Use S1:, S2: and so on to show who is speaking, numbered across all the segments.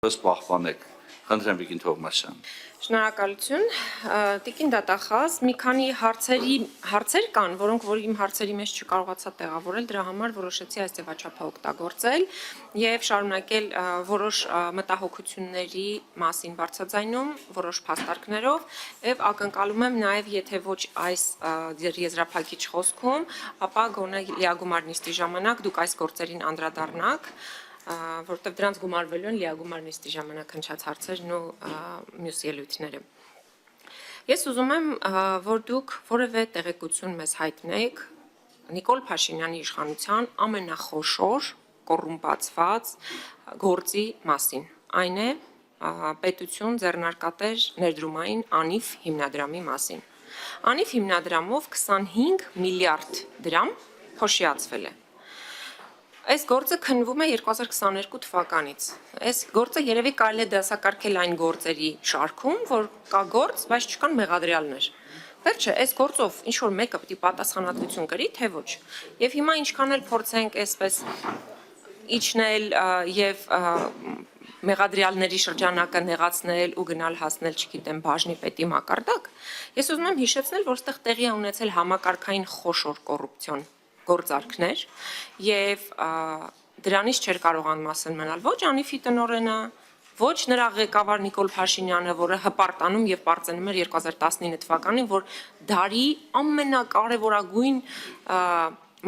S1: Պահպանեք։ Խնդրեմ Վիկին Թովմասյան։
S2: Շնորհակալություն, Տիկին դատախազ, մի քանի հարցեր կան, որոնք որ իմ հարցերի մեջ չկարողացա տեղավորել, դրա համար որոշեցի այս ձևաչափը օգտագործել եւ շարունակել որոշ մտահոգությունների մասին բարձրաձայնում, որոշ փաստարկներով եւ ակնկալում եմ նաեւ եթե ոչ այս եզրափակիչ խոսքում, ապա գոնե լիագումար նիստի ժամանակ դուք այս գործերին անդրադառնաք, որտեղ դրանց գումարվելու են լիագումար նիստի ժամանակ հնչած հարցերն ու մյուս ելույթները։ Ես ուզում եմ, որ դուք որևէ տեղեկություն մեզ հայտնեք Նիկոլ Փաշինյանի իշխանության ամենախոշոր կոռումպացված գործի մասին։ Այն է պետություն ձեռնարկատեր ներդրումային անիվ հիմնադրամի մասին։ Անիվ հիմնադրամով 25 միլիարդ դրամ փոշիացվել է։ Այս գործը քննվում է 2022 թվականից։ Այս գործը երևի կարելի է դասակարգել այն գործերի շարքում, որ կա գործ, բայց չկան մեղադրյալներ։ Վերջը, այս գործով ինչ որ մեկը պետք է պատասխանատվություն կրի, թե ոչ։ Եվ հիմա ինչքան էլ փորձենք այսպես իջնել եւ մեղադրյալների շրջանակը նեղացնել ու գնալ հասնել, չգիտեմ, բաժնի պետի մակարդակ, ես ուզում եմ հիշեցնել, որ այստեղ տեղի է ունեցել համակարգային խոշոր կոռուպցիոն գործարքներ եւ դրանից չէր կարող անմասն մնալ ոչ Անիֆի տնօրենը, ոչ նրա ղեկավար Նիկոլ Փաշինյանը, որը հպարտանում եւ պարծենում էր 2019 թվականին, որ դարի ամենակարևորագույն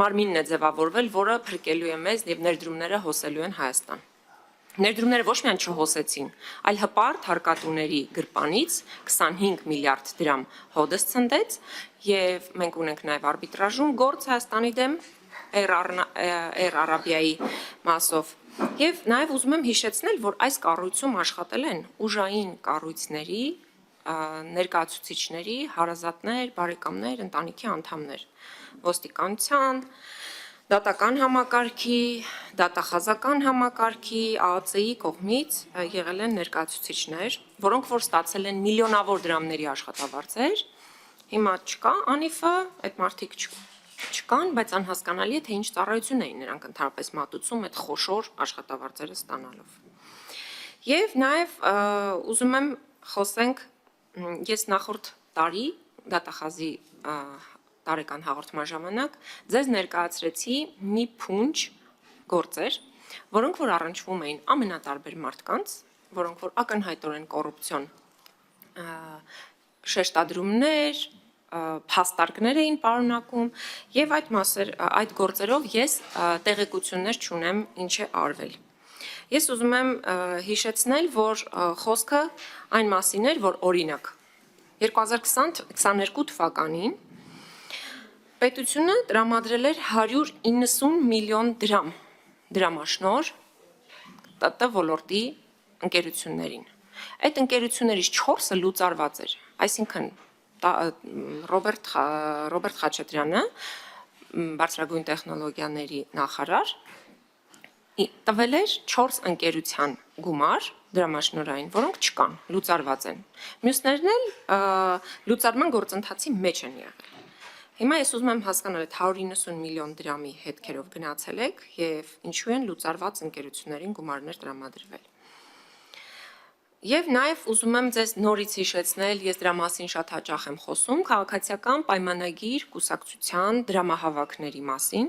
S2: մարմինն է ձևավորվել, որը փրկելու է մեզ եւ ներդրումները հոսելու են Հայաստան։ Ներդրումները ոչ միայն չհոսեցին, այլ հպարտ հարկատուների գրպանից 25 միլիարդ դրամ հոդս ցնդեց եւ մենք ունենք նաեւ արբիտրաժում գործ Հայաստանի դեմ Air Arabia-ի մասով եւ նաեւ ուզում եմ հիշեցնել, որ այս կառույցում աշխատել են ուժային կառույցների ներկայացուցիչների հարազատներ, բարեկամներ, ընտանիքի անդամներ, ոստիկանության, դատական համակարգի, դատախազական համակարգի, ԱԱՑ-ի կողմից եղել են ներկայացուցիչներ, որոնք որ ստացել են միլիոնավոր դրամների աշխատավարձեր, հիմա չկա Անիֆը, այդ մարդիկ չկան, բայց անհասկանալի է, թե ինչ ծառայություն էին նրանք ընդհանրապես մատուցում այդ խոշոր աշխատավարձերը ստանալով։ Եվ նաև ուզում եմ խոսենք, ես նախորդ տարի դատախազի տարեկան հաղորդման ժամանակ ձեզ ներկայացրեցի մի փունջ գործեր, որոնք որ առնչվում էին ամենատարբեր մարդկանց, որոնք որ ակնհայտորեն կոռուպցիոն շեշտադրումներ, փաստարկներ էին պարունակում եւ այդ գործերով ես տեղեկություններ չունեմ ինչ է արվել։ Ես ուզում եմ հիշեցնել, որ խոսքը այն մասին էր, որ օրինակ 2022 թվականին պետությունը տրամադրել էր 190 միլիոն դրամ դրամաշնոր ՏՏ ոլորտի ընկերություններին։ Այդ ընկերություններից 4-ը լուծարված էր, այսինքն Ռոբերտ Խաչատրյանը, բարձրագույն տեխնոլոգիաների նախարար, տվել էր 4 ընկերության գումար դրամաշնորային, որոնք չկան, լուծարված են։ Մյուսներն էլ լուծարման գործընթացի մեջ են եղել։ Հիմա ես ուզում եմ հասկանալ, այդ 190 միլիոն դրամի հետքերով գնացել եք եւ ինչու են լուծարված ընկերություններին գումարներ տրամադրվել։ Եվ նաև ուզում եմ ձեզ նորից հիշեցնել, ես դրա մասին շատ հաճախ եմ խոսում, քաղաքացիական պայմանագիր կուսակցության դրամահավաքների մասին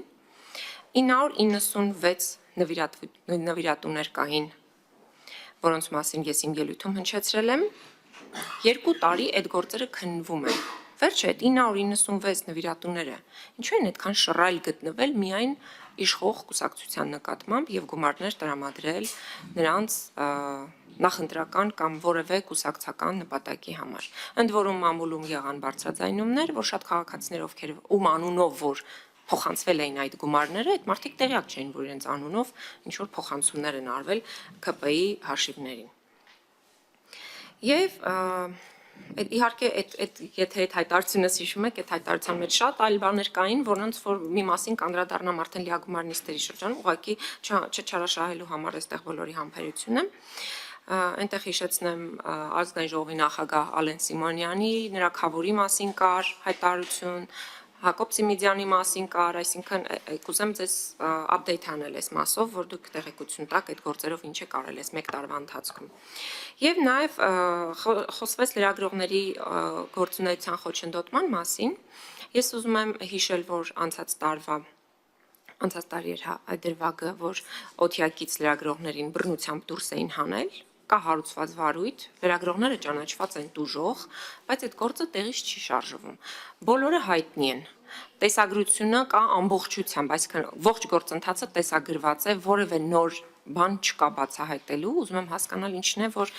S2: 996 նվիրատուներ կային, որոնց մասին ես իմ ելույթում հնչեցրել եմ, 2 տարի այդ գործերը քննվում են։ Վերջը այդ 996 նվիրատուները ինչու են այդքան շռայլ գտնվել միայն իշխող կուսակցության նկատմամբ եւ գումարներ տրամադրել նրանց նախընտրական կամ որևէ կուսակցական նպատակի համար։ Ընդ որում մամուլում եղան բարձրաձայնումներ, որ շատ քաղաքացիներ ովքեր ում անունով որ փոխանցվել էին այդ գումարները, այդ մարդիկ տեղյակ չէին, որ իրենց անունով ինչ որ փոխանցումներ են արվել ԿՊ-ի հաշիվներին։ Եվ իհարկե եթե այդ հայտարարությունս հիշում եք, այդ հայտարարության մեջ շատ այլ բաներ կային, որոնց որ մի մասին կանդրադառնամ արդեն լիագումար նիստերի շրջանում, ուղղակի չչարաշահելու համար այստեղ բոլորի համբերությունը։ Այնտեղ հիշեցնեմ ազգային ժողովի նախագահ Ալեն Սիմոնյանի, նրա խավորի մասին կար հայտարարություն, Հակոբ Սիմիդյանի մասին կար, այսինքն կուզեմ ձեզ update անել այս մասով, որ դուք տեղեկություն տաք այդ գործերով ինչ է կարել այս 1 տարվա ընթացքում։ Եվ նաև խոսվեց լրագրողների գործունեության խոչընդոտման մասին։ Ես ուզում եմ հիշել, որ անցած տարի էր այդ դրվագը, որ օթյակից լրագրողներին բռնությամբ դուրս էին հանել, կա հարուցված վարույթ, լրագրողները ճանաչված են տուժող, բայց այդ գործը տեղից չի շարժվում։ Բոլորը հայտնի են։ Տեսագրությունը կա ամբողջությամբ, այսինքն ողջ գործընթացը տեսագրված է, որևէ նոր բան չկա բացահայտելու, ուզում եմ հասկանալ ինչն է, որ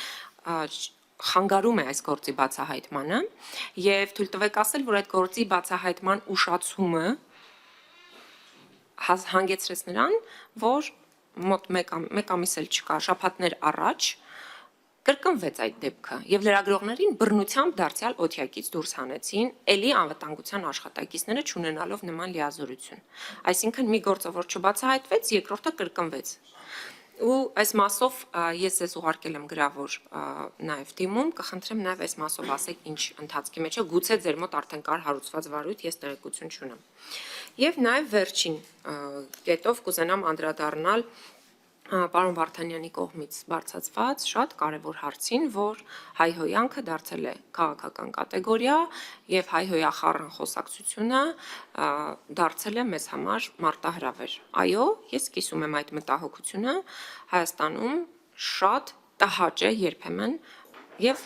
S2: խանգարում է այս գործի բացահայտմանը, եւ թույլ տվեք ասել, որ այդ գործի բացահայտման ուշացումը հանգեցրեց նրան, որ մոտ մեկ ամիս էլ չկա, շաբաթներ առաջ կրկնվեց այդ դեպքը եւ լրագրողներին բռնությամբ դարձյալ օթյակից դուրս հանեցին, ելի անվտանգության աշխատակիցները չունենալով նման լիազորություն։ Այսինքն մի գործը որ չբացահայտվեց, երկրորդը կրկնվեց։ Ու այս մասով ես ձեզ ուղարկել եմ գրավոր նաև դիմում, կխնդրեմ նաև այս մասով ասեք ինչ ընթացքի մեջ է, գուցե ձեր մոտ արդեն կար հարուցված վարույթ, ես տեղեկություն չունեմ։ Եվ նաև վերջին կետով կուզենամ անդրադառնալ պարոն Վարդանյանի կողմից բարձրացված շատ կարևոր հարցին, որ հայհոյանքը դարձել է քաղաքական կատեգորիա եւ հայհոյախառն խոսակցությունը դարձել է մեզ համար մարտահրավեր։ Այո, ես կիսում եմ այդ մտահոգությունը, Հայաստանում շատ տհաճ է երբեմն եւ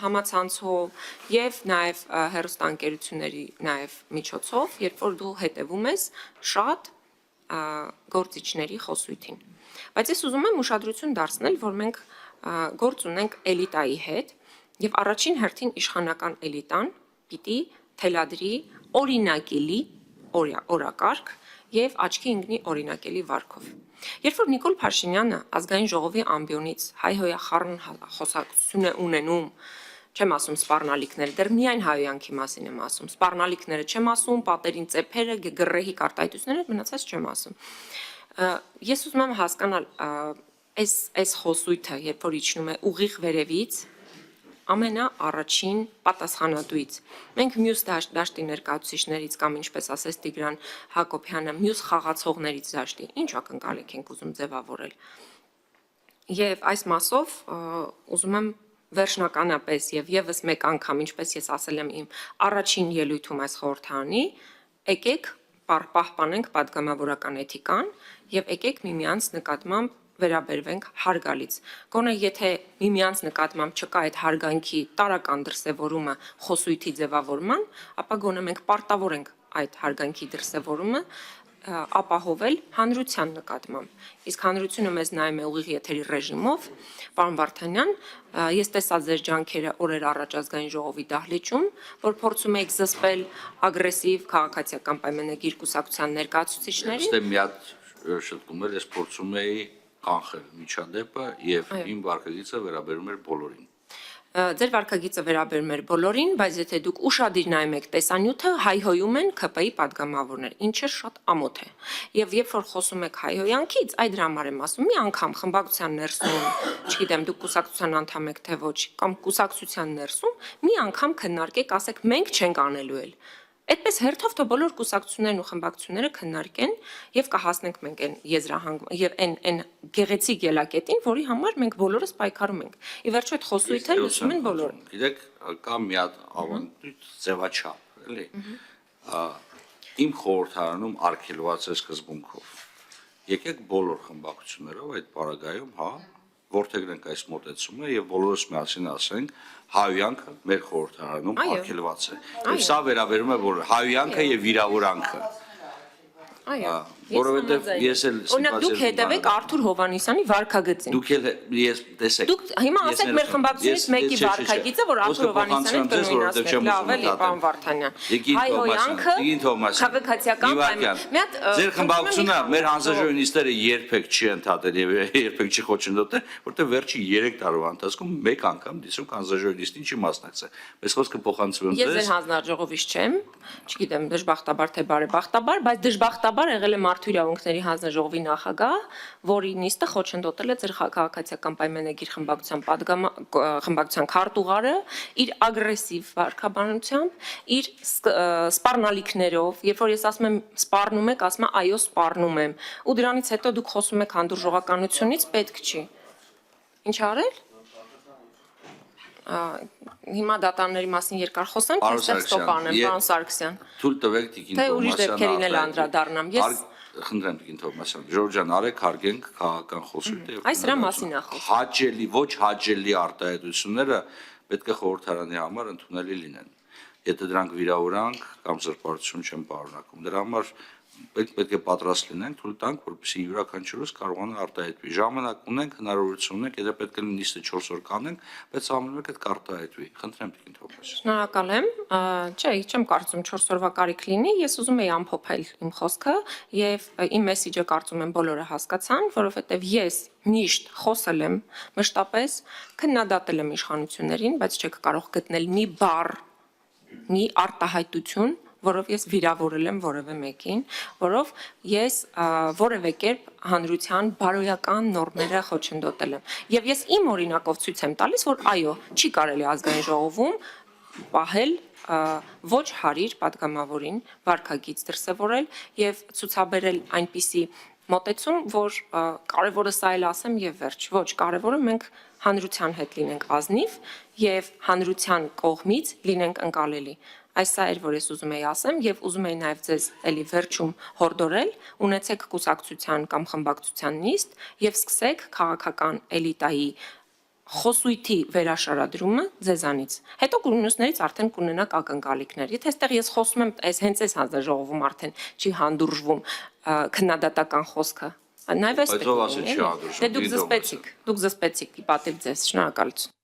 S2: համացանցով եւ նաեւ հեռուստաընկերությունների նաեւ միջոցով, երբ որ դու հետևում ես շատ գործիչների խոսույթին։ Բայց ես ուզում եմ ուշադրություն դարձնել, որ մենք գործ ունենք էլիտայի հետ եւ առաջին հերթին իշխանական էլիտան պիտի թելադրի օրինակելի օրակարգ եւ աչքի ընկնի օրինակելի վարքով։ Երբ որ Նիկոլ Փաշինյանը ազգային ժողովի ամբիոնից հայհոյախառն խոսակցություն է ունենում, չեմ ասում սպառնալիքները, դեռ միայն հայհոյանքի մասին եմ ասում, սպառնալիքները չեմ ասում, պատերին ծեփերը, գռեհիկ արտահայտությունները, մնացած չեմ ասում։ Ես ուզում եմ հասկանալ այս խոսույթը, երբ որ իջնում է ուղիղ վերևից, ամենաառաջին պատասխանատուից։ Մենք մյուս դաշտի ներկայացուցիչներից կամ ինչպես ասեց Տիգրան Հակոբյանը, մյուս խաղացողներից դաշտի, ինչ ակնկալիք ենք ուզում ձևավորել։ Եվ այս մասով ուզում եմ վերջնականապես եւ եւս մեկ անգամ, ինչպես ես ասել եմ իմ առաջին ելույթում այս խորհրդանի, եկեք պահպանենք պատգամավորական էթիկան եւ եկեք միմյանց նկատմամբ վերաբերվենք հարգալից։ Գոնե եթե միմյանց նկատմամբ չկա այդ հարգանքի տարական դրսևորումը խոսույթի ձևավորման, ապա գոնե մենք պարտավոր ենք այդ հարգանքի դրսևորումը ապահովել հանրության նկատմամբ։ Իսկ հանրությունը մեզ նայում է ուղիղ եթերի ռեժիմով, պարոն Վարդանյան, ես տեսա ձեր ջանքերը օրեր առաջ ազգային ժողովի դահլիճում, որ փորձում եք զսպել ագրեսիվ քաղաքացիական պայմանագիր կուսակցության ներկայացուցիչներին։
S1: Ստե մի հատ շտկում ես փորձում էի կանխել միջադեպը եւ իմ վարկագիծը վերաբերում էր բոլորին։
S2: Ձեր վարկագիծը վերաբերում էր բոլորին, բայց եթե դուք ուշադիր նայում եք տեսանյութը, հայհոյում են ԿՊ-ի падգամավորներ, ինչը շատ ամոթ է։ Եվ երբ որ խոսում եք հայհոյանքից, այդ դրա համար եմ ասում, մի անգամ խմբակցության ներսում, չգիտեմ, դուք կուսակցության անդամ եք թե ոչ, կամ կուսակցության ներսում, մի անգամ քննարկեք, ասեք մենք չենք անելու էլ։ Այդպես հերթով թող բոլոր կուսակցություններն ու խմբակցությունները քննարկեն եւ կհասնենք մենք այն եզրահանգման եւ այն գեղեցիկ ելակետին, որի համար մենք բոլորս պայքարում ենք։ Ի վերջո այդ խոսույթը լսում են բոլորը։
S1: Գիտեք, կա մի հատ ավանդույթ ձևաչափ, էլի։ Իմ խորհրդարանում արգելված է սկզբունքով։ Եկեք բոլոր խմբակցություններով այդ պարագայում, հա, որդեգրենք այս մոտեցումը եւ բոլորս միասին ասենք հայհոյանքը մեր խորհրդարանում արգելված է։ Եվ սա վերաբերում է բոլոր հայհոյանքը եւ վիրավորանքը։
S2: Այո,
S1: որովհետեւ ես էլ
S2: օրինակ դուք հետևեք Արթուր Հովհաննիսյանի վարկագծին։
S1: Դուք էլ ես տեսեք։
S2: Դուք հիմա ասեք մեր խմբակցությունից մեկի վարկագիծը, որ Արթուր Հովհաննիսյանին կնոյնացնեք, լավ էլի, պարոն Վարդանյան։ Հայհոյանքը քաղաքացիական պայման։
S1: Ձեր խմբակցությունը մեր հանձնաժողովնիստները երբեք չի ընդհատել եւ երբեք չի խոչընդոտել, որտեղ վերջի 3 տարվա ընթացքում մեկ անգամ դիսուկ հանձնաժողովնիստին չի մասնակցել։ Այս խոսքը փոխանցվում
S2: Ես ձեր հանձնաժողովից չեմ, չգիտեմ դժբախտաբար թե բարեբախտաբար, բայց դժբախտաբար եղել է Մարդու իրավունքների հանձնաժողովի նախագահ, որի նիստը խոչընդոտել է ձեր քաղաքացիական պայմանագիր խմբակցության քարտուղարը իր ագրեսիվ վարքաբանությամբ, իր սպառնալիքներով, երբ որ ես ասում եմ սպառնում եք, ասում եմ այո սպառնում եմ, ու դրանից հետո դուք խոսում եք հանդուրժողականությունից, պետք չի։ Ինչ արել։ Հիմա դատաների մասին երկար խոսեմ, թե ստեղ ստոպանեմ, պարոն Սարգսյան։
S1: Թույլ տվեք Տիկին
S2: Թե ուրիշ դեպքերին էլ անդրադառնամ։ Ես
S1: խնդրեմ Տիկին Թովմասյան, Ժորժան, արեք հարգենք քաղաքական խոսույթը։
S2: Այս դրա մասին է խոսքը։
S1: Հաճելի, ոչ հաճելի արտահայտությունները պետք է խորհրդարանի համար ընդունելի լինեն։ Եթե դրանք վիրավորանք կամ զրպարտություն չեն պարունակում, դրա համար պետք է պատրաստ լինենք, թույլ տանք, որպեսզի յուրաքանչյուրս կարողանա արտահայտվի։ Ժամանակ ունենք, հնարավորություն ունենք, եթե պետք է նիստը 4 օր կանենք, բայց ամեն մեկ այդ կարտահայտվի։ Խնդրեմ Տիկին Թովմասյան։
S2: Շնորհակալ եմ։ Չէ, չեմ կարծում 4 օրվա կարիք լինի։ Ես ուզում եի ամփոփել իմ խոսքը եւ իմ մեսիջը կարծում եմ բոլորը հասկացան, որովհետեւ ես միշտ խոսել եմ, մշտապես քննադատել եմ իշխանություններին, բայց չեք կարող գտնել մի բառ, մի արտահայտություն, որով ես վիրավորել եմ որևէ մեկին, որով ես որևէ կերպ հանրության բարոյական նորմերը խոչընդոտել եմ։ Եվ ես իմ օրինակով ցույց եմ տալիս, որ այո, չի կարելի ազգային ժողովում պահել ոչ հարիր падգամավորին վարկագիծ դրսևորել եւ ցուցաբերել այնպիսի մոտեցում, որ կարևորը սա էլ ասեմ եւ վերջ։ Ոչ, կարևորը մենք հանրության հետ լինենք ազնիվ եւ հանրության կողմից լինենք ընկալելի։ Այս սա էր, որ ես ուզում էի ասեմ եւ ուզում էի նաեւ ձեզ էլի վերջում հորդորել, ունեցեք կուսակցության կամ խմբակցության նիստ եւ սկսեք քաղաքական էլիտայի խոսույթի վերաշարադրումը ձեզանից։ Հետո կուրնուսներից արդեն կունենաք ակնկալիքներ։ Եթե այստեղ ես խոսում եմ, հենց այս հանձնաժողովում արդեն չի հանդուրժվում քննադատական խոսքը, նաեւ այս պետք է լինի։ Դե դուք զսպեցիք, ի պատիվ ձեզ, շնորհակալություն։